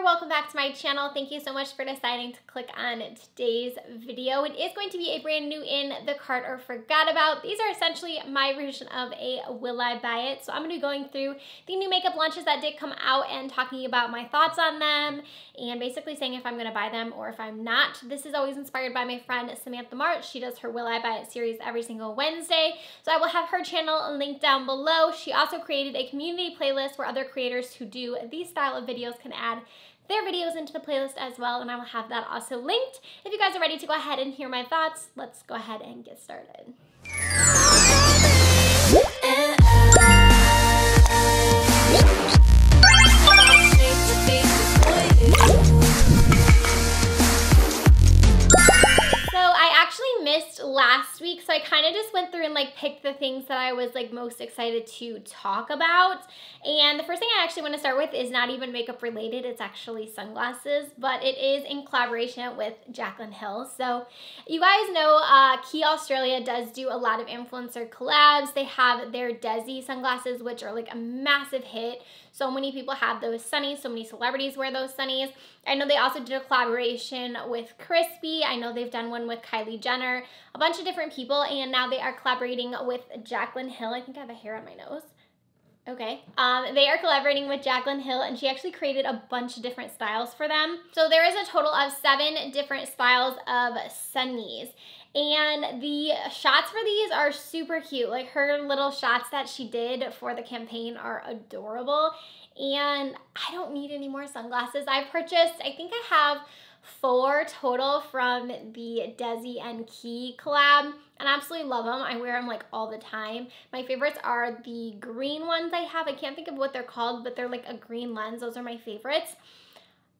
welcome back to my channel. Thank you so much for deciding to click on today's video. It is going to be a brand new in the cart or forgot about. These are essentially my version of a will I buy it. So I'm going to be going through the new makeup launches that did come out and talking about my thoughts on them and basically saying if I'm going to buy them or if I'm not. This is always inspired by my friend Samatha. She does her Will I Buy It series every single Wednesday. So I will have her channel linked down below. She also created a community playlist where other creators who do these style of videos can add their videos into the playlist as well, and I will have that also linked. If you guys are ready to go ahead and hear my thoughts, let's go ahead and get started. Missed last week, so I kind of just went through and like picked the things that I was like most excited to talk about. And the first thing I actually want to start with is not even makeup related, it's actually sunglasses, but it is in collaboration with Jaclyn Hill. So you guys know Key Australia does do a lot of influencer collabs. They have their Desi sunglasses, which are like a massive hit. So many people have those sunnies, so many celebrities wear those sunnies. I know they also did a collaboration with Crispy. I know they've done one with Kylie Jenner, a bunch of different people, and now they are collaborating with Jaclyn Hill. I think I have a hair on my nose. Okay. They are collaborating with Jaclyn Hill, and she actually created a bunch of different styles for them. So there is a total of 7 different styles of sunnies. And the shots for these are super cute. Like her little shots that she did for the campaign are adorable. And I don't need any more sunglasses. I purchased, I think I have 4 total from the Desi and Key collab. And I absolutely love them. I wear them like all the time. My favorites are the green ones I have. I can't think of what they're called, but they're like a green lens. Those are my favorites.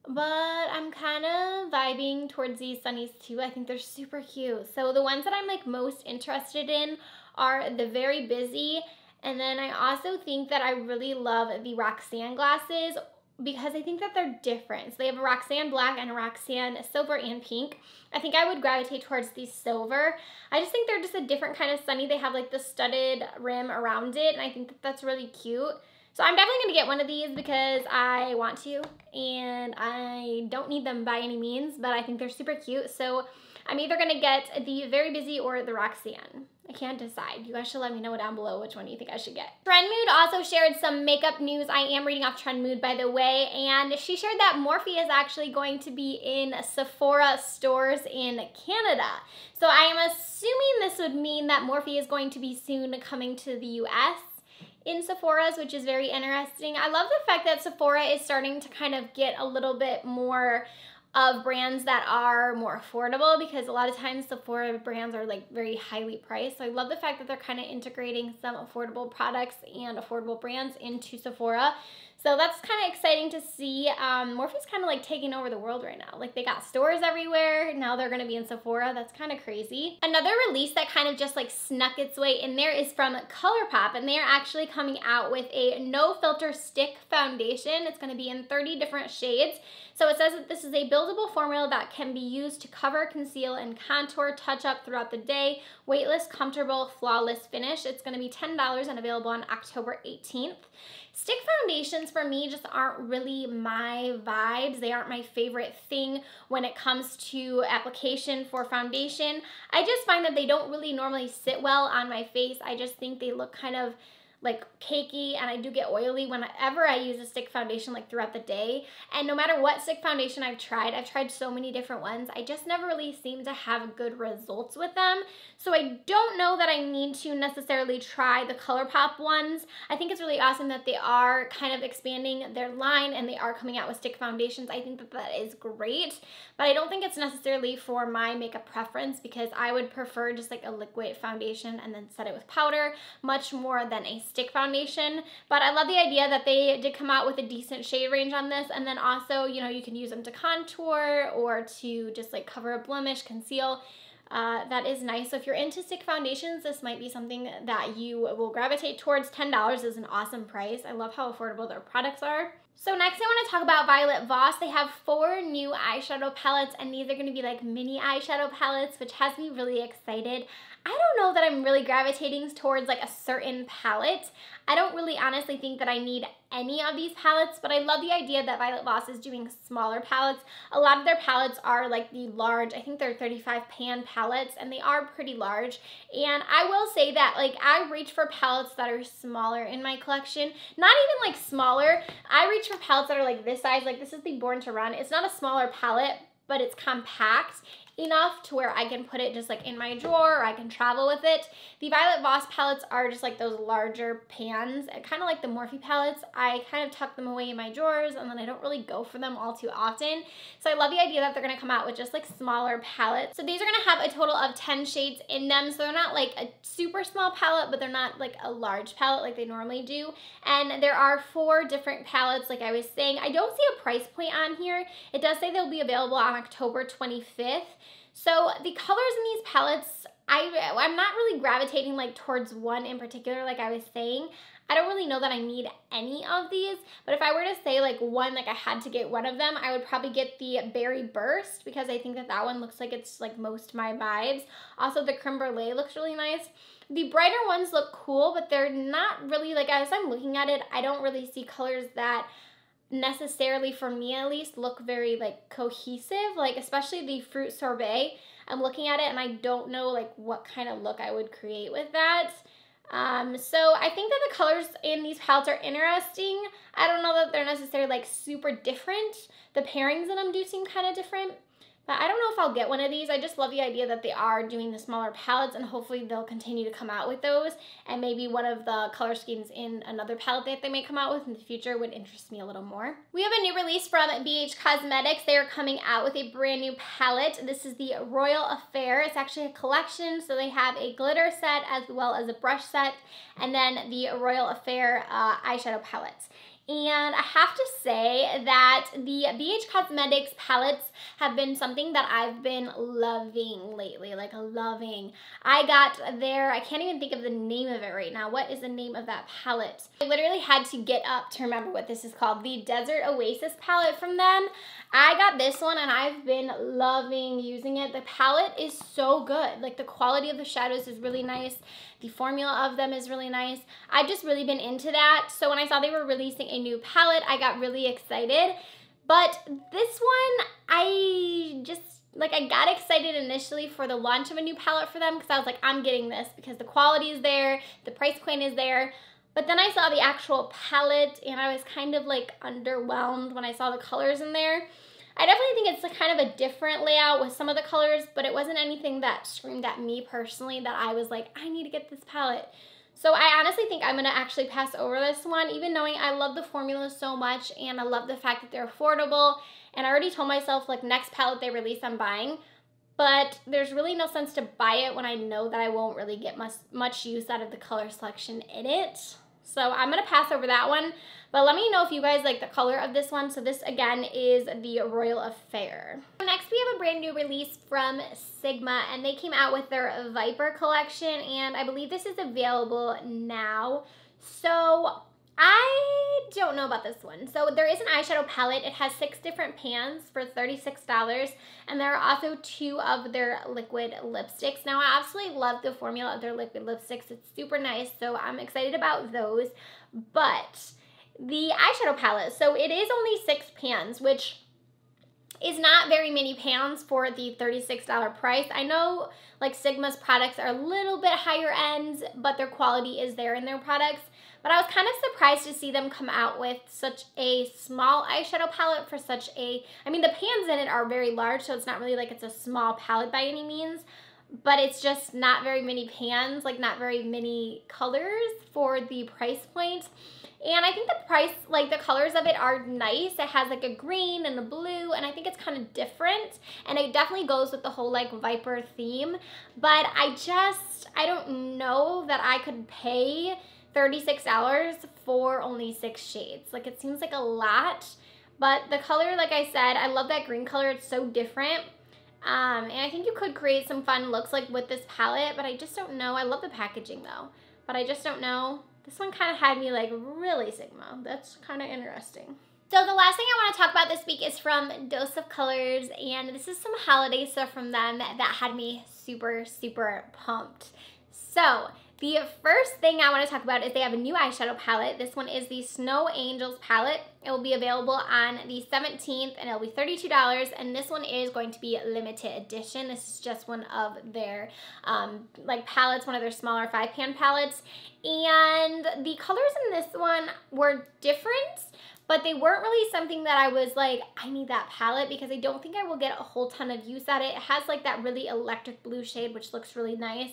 But I'm kind of vibing towards these sunnies too. I think they're super cute. So the ones that I'm like most interested in are the Very Busy. And then I also think that I really love the Roxanne glasses because I think that they're different. So they have a Roxanne black and a Roxanne silver and pink. I think I would gravitate towards the silver. I just think they're just a different kind of sunny. They have like the studded rim around it, and I think that that's really cute. So I'm definitely going to get one of these because I want to, and I don't need them by any means, but I think they're super cute. So I'm either going to get the Very Busy or the Roxanne. I can't decide. You guys should let me know down below which one you think I should get. Trend Mood also shared some makeup news. I am reading off Trend Mood, by the way, and she shared that Morphe is actually going to be in Sephora stores in Canada. So I am assuming this would mean that Morphe is going to be soon coming to the US in Sephora's, which is very interesting. I love the fact that Sephora is starting to kind of get a little bit more of brands that are more affordable, because a lot of times Sephora brands are like very highly priced. So I love the fact that they're kind of integrating some affordable products and affordable brands into Sephora. So that's kind of exciting to see. Morphe's kind of like taking over the world right now. Like they got stores everywhere. Now they're going to be in Sephora. That's kind of crazy. Another release that kind of just like snuck its way in there is from ColourPop, and they are actually coming out with a no filter stick foundation. It's going to be in 30 different shades. So it says that this is a buildable formula that can be used to cover, conceal, and contour, touch up throughout the day. Weightless, comfortable, flawless finish. It's going to be $10 and available on October 18th. Stick foundations for me just aren't really my vibes. They aren't my favorite thing when it comes to application for foundation. I just find that they don't really normally sit well on my face. I just think they look kind of like cakey, and I do get oily whenever I use a stick foundation like throughout the day. And no matter what stick foundation I've tried so many different ones, I just never really seem to have good results with them. So I don't know that I need to necessarily try the ColourPop ones. I think it's really awesome that they are kind of expanding their line and they are coming out with stick foundations. I think that that is great, but I don't think it's necessarily for my makeup preference, because I would prefer just like a liquid foundation and then set it with powder much more than a stick foundation. But I love the idea that they did come out with a decent shade range on this, and then also, you know, you can use them to contour or to just like cover a blemish, conceal. That is nice. So if you're into stick foundations, this might be something that you will gravitate towards. $10 is an awesome price. I love how affordable their products are. So next I want to talk about Violet Voss. They have 4 new eyeshadow palettes, and these are going to be like mini eyeshadow palettes, which has me really excited. I don't know that I'm really gravitating towards like a certain palette. I don't really honestly think that I need any of these palettes, but I love the idea that Violet Voss is doing smaller palettes. A lot of their palettes are like the large, I think they're 35 pan palettes, and they are pretty large. And I will say that like I reach for palettes that are smaller in my collection. Not even like smaller. I reach for palettes that are like this size. Like this is the Born to Run. It's not a smaller palette, but it's compact enough to where I can put it just like in my drawer, or I can travel with it. The Violet Voss palettes are just like those larger pans, kind of like the Morphe palettes. I kind of tuck them away in my drawers, and then I don't really go for them all too often. So I love the idea that they're gonna come out with just like smaller palettes. So these are gonna have a total of 10 shades in them. So they're not like a super small palette, but they're not like a large palette like they normally do. And there are 4 different palettes, like I was saying. I don't see a price point on here. It does say they'll be available on October 25th. So the colors in these palettes, I'm not really gravitating like towards one in particular, like I was saying. I don't really know that I need any of these, but if I were to say like one, like I had to get one of them, I would probably get the Berry Burst, because I think that that one looks like it's like most my vibes. Also the Creme Brulee looks really nice. The brighter ones look cool, but they're not really, like as I'm looking at it, I don't really see colors that necessarily, for me at least, look very like cohesive, like especially the Fruit Sorbet. I'm looking at it and I don't know like what kind of look I would create with that. So I think that the colors in these palettes are interesting. I don't know that they're necessarily like super different. The pairings in them do seem kind of different. But I don't know if I'll get one of these. I just love the idea that they are doing the smaller palettes, and hopefully they'll continue to come out with those. And maybe one of the color schemes in another palette that they may come out with in the future would interest me a little more. We have a new release from BH Cosmetics. They are coming out with a brand new palette. This is the Royal Affair. It's actually a collection, so they have a glitter set as well as a brush set, and then the Royal Affair eyeshadow palettes. And I have to say that the BH Cosmetics palettes have been something that I've been loving lately, like loving. I got their, I can't even think of the name of it right now. What is the name of that palette? I literally had to get up to remember what this is called. The Desert Oasis palette from them. I got this one and I've been loving using it. The palette is so good. Like the quality of the shadows is really nice. The formula of them is really nice. I've just really been into that. So when I saw they were releasing a new palette, I got really excited. But this one, I got excited initially for the launch of a new palette for them, because I was like, I'm getting this because the quality is there, the price point is there. But then I saw the actual palette and I was kind of like underwhelmed when I saw the colors in there. I definitely think it's a kind of a different layout with some of the colors, but it wasn't anything that screamed at me personally that I was like, I need to get this palette. So I honestly think I'm going to actually pass over this one, even knowing I love the formula so much and I love the fact that they're affordable. And I already told myself, like, next palette they release I'm buying. But there's really no sense to buy it when I know that I won't really get much use out of the color selection in it. So I'm going to pass over that one. But let me know if you guys like the color of this one. So this, again, is the Royal Affair. Next, we have a brand new release from Sigma, and they came out with their Viper collection, and I believe this is available now. So I don't know about this one. So there is an eyeshadow palette. It has 6 different pans for $36, and there are also 2 of their liquid lipsticks. Now, I absolutely love the formula of their liquid lipsticks. It's super nice, so I'm excited about those. But the eyeshadow palette, so it is only 6 pans, which is not very many pans for the $36 price. I know like Sigma's products are a little bit higher ends, but their quality is there in their products. But I was kind of surprised to see them come out with such a small eyeshadow palette for such a, I mean, the pans in it are very large, so it's not really like it's a small palette by any means, but it's just not very many pans, like not very many colors for the price point. And I think the price, like the colors of it are nice. It has like a green and a blue, and I think it's kind of different. And it definitely goes with the whole like Viper theme. But I don't know that I could pay $36 for only 6 shades. Like it seems like a lot. But the color, like I said, I love that green color. It's so different. And I think you could create some fun looks like with this palette, but I just don't know. I love the packaging though, but I just don't know. This one kind of had me like, really, Sigma? That's kind of interesting. So the last thing I want to talk about this week is from Dose of Colors, and this is some holiday stuff from them that had me super, super pumped. So the first thing I want to talk about is they have a new eyeshadow palette. This one is the Snow Angels palette. It will be available on the 17th, and it'll be $32, and this one is going to be limited edition. This is just one of their like palettes, one of their smaller 5-pan palettes, and the colors in this one were different, but they weren't really something that I was like, I need that palette, because I don't think I will get a whole ton of use out of it. It has like that really electric blue shade, which looks really nice.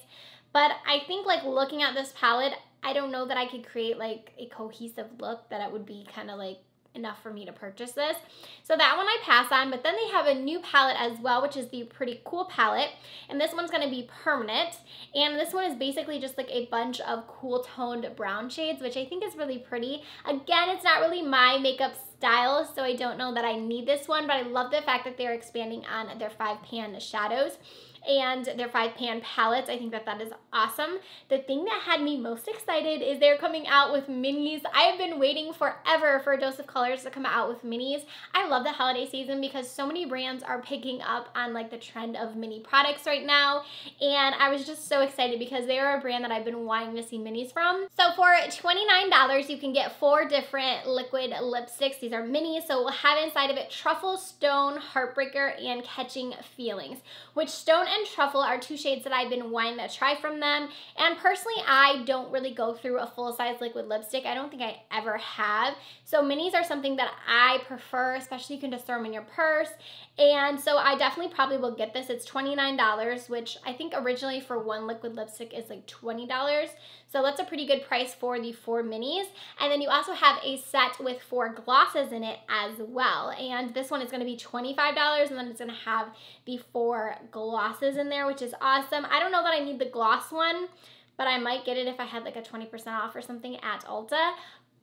But I think like looking at this palette, I don't know that I could create like a cohesive look that it would be kind of like enough for me to purchase this. So that one I pass on, but then they have a new palette as well, which is the Pretty Cool palette. And this one's gonna be permanent. And this one is basically just like a bunch of cool toned brown shades, which I think is really pretty. Again, it's not really my makeup style, so I don't know that I need this one, but I love the fact that they're expanding on their 5-pan shadows and their 5-pan palettes. I think that that is awesome. The thing that had me most excited is they're coming out with minis. I have been waiting forever for a Dose of Colors to come out with minis. I love the holiday season because so many brands are picking up on like the trend of mini products right now, and I was just so excited because they are a brand that I've been wanting to see minis from. So for $29, you can get 4 different liquid lipsticks. These are minis, so we'll have inside of it Truffle, Stone, Heartbreaker, and Catching Feelings, which Stone and Truffle are 2 shades that I've been wanting to try from them. And personally, I don't really go through a full-size liquid lipstick. I don't think I ever have. So minis are something that I prefer, especially you can just throw them in your purse. And so I definitely probably will get this. It's $29, which I think originally for one liquid lipstick is like $20. So that's a pretty good price for the 4 minis. And then you also have a set with 4 glosses in it as well. And this one is going to be $25, and then it's going to have the 4 glosses in there, which is awesome. I don't know that I need the gloss one, but I might get it if I had like a 20% off or something at Ulta.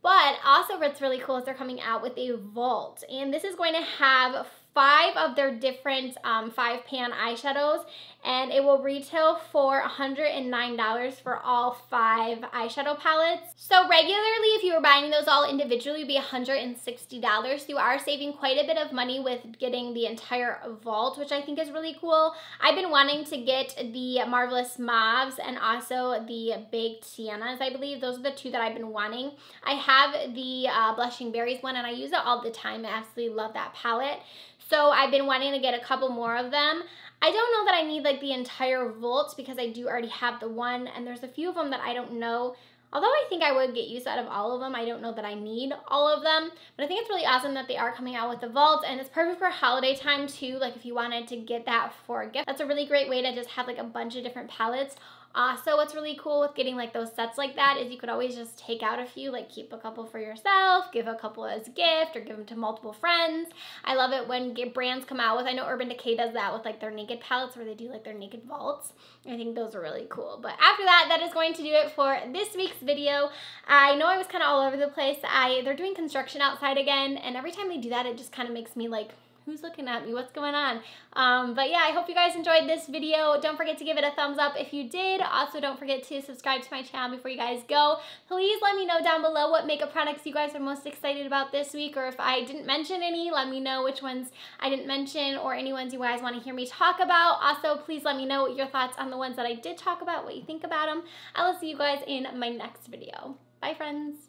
But also what's really cool is they're coming out with a vault, and this is going to have 5 of their different 5-pan eyeshadows, and it will retail for $109 for all 5 eyeshadow palettes. So regularly, if you were buying those all individually, it would be $160. You are saving quite a bit of money with getting the entire vault, which I think is really cool. I've been wanting to get the Marvelous Mauves and also the Baked Siennas, I believe. Those are the 2 that I've been wanting. I have the Blushing Berries one, and I use it all the time. I absolutely love that palette. So I've been wanting to get a couple more of them. I don't know that I need like the entire vault because I do already have the one, and there's a few of them that I don't know. Although I think I would get use out of all of them, I don't know that I need all of them. But I think it's really awesome that they are coming out with the vault, and it's perfect for holiday time too. Like if you wanted to get that for a gift, that's a really great way to just have like a bunch of different palettes. Also, what's really cool with getting like those sets like that is you could always just take out a few, like keep a couple for yourself, give a couple as a gift, or give them to multiple friends. I love it when brands come out with, I know Urban Decay does that with like their naked palettes where they do like their naked vaults. I think those are really cool. But after that, that is going to do it for this week's video. I know I was kind of all over the place. They're doing construction outside again, and every time they do that, it just kind of makes me like, who's looking at me? What's going on? But yeah, I hope you guys enjoyed this video. Don't forget to give it a thumbs up if you did. Also, don't forget to subscribe to my channel before you guys go. Please let me know down below what makeup products you guys are most excited about this week, or if I didn't mention any, let me know which ones I didn't mention or any ones you guys want to hear me talk about. Also, please let me know your thoughts on the ones that I did talk about, what you think about them. I will see you guys in my next video. Bye, friends.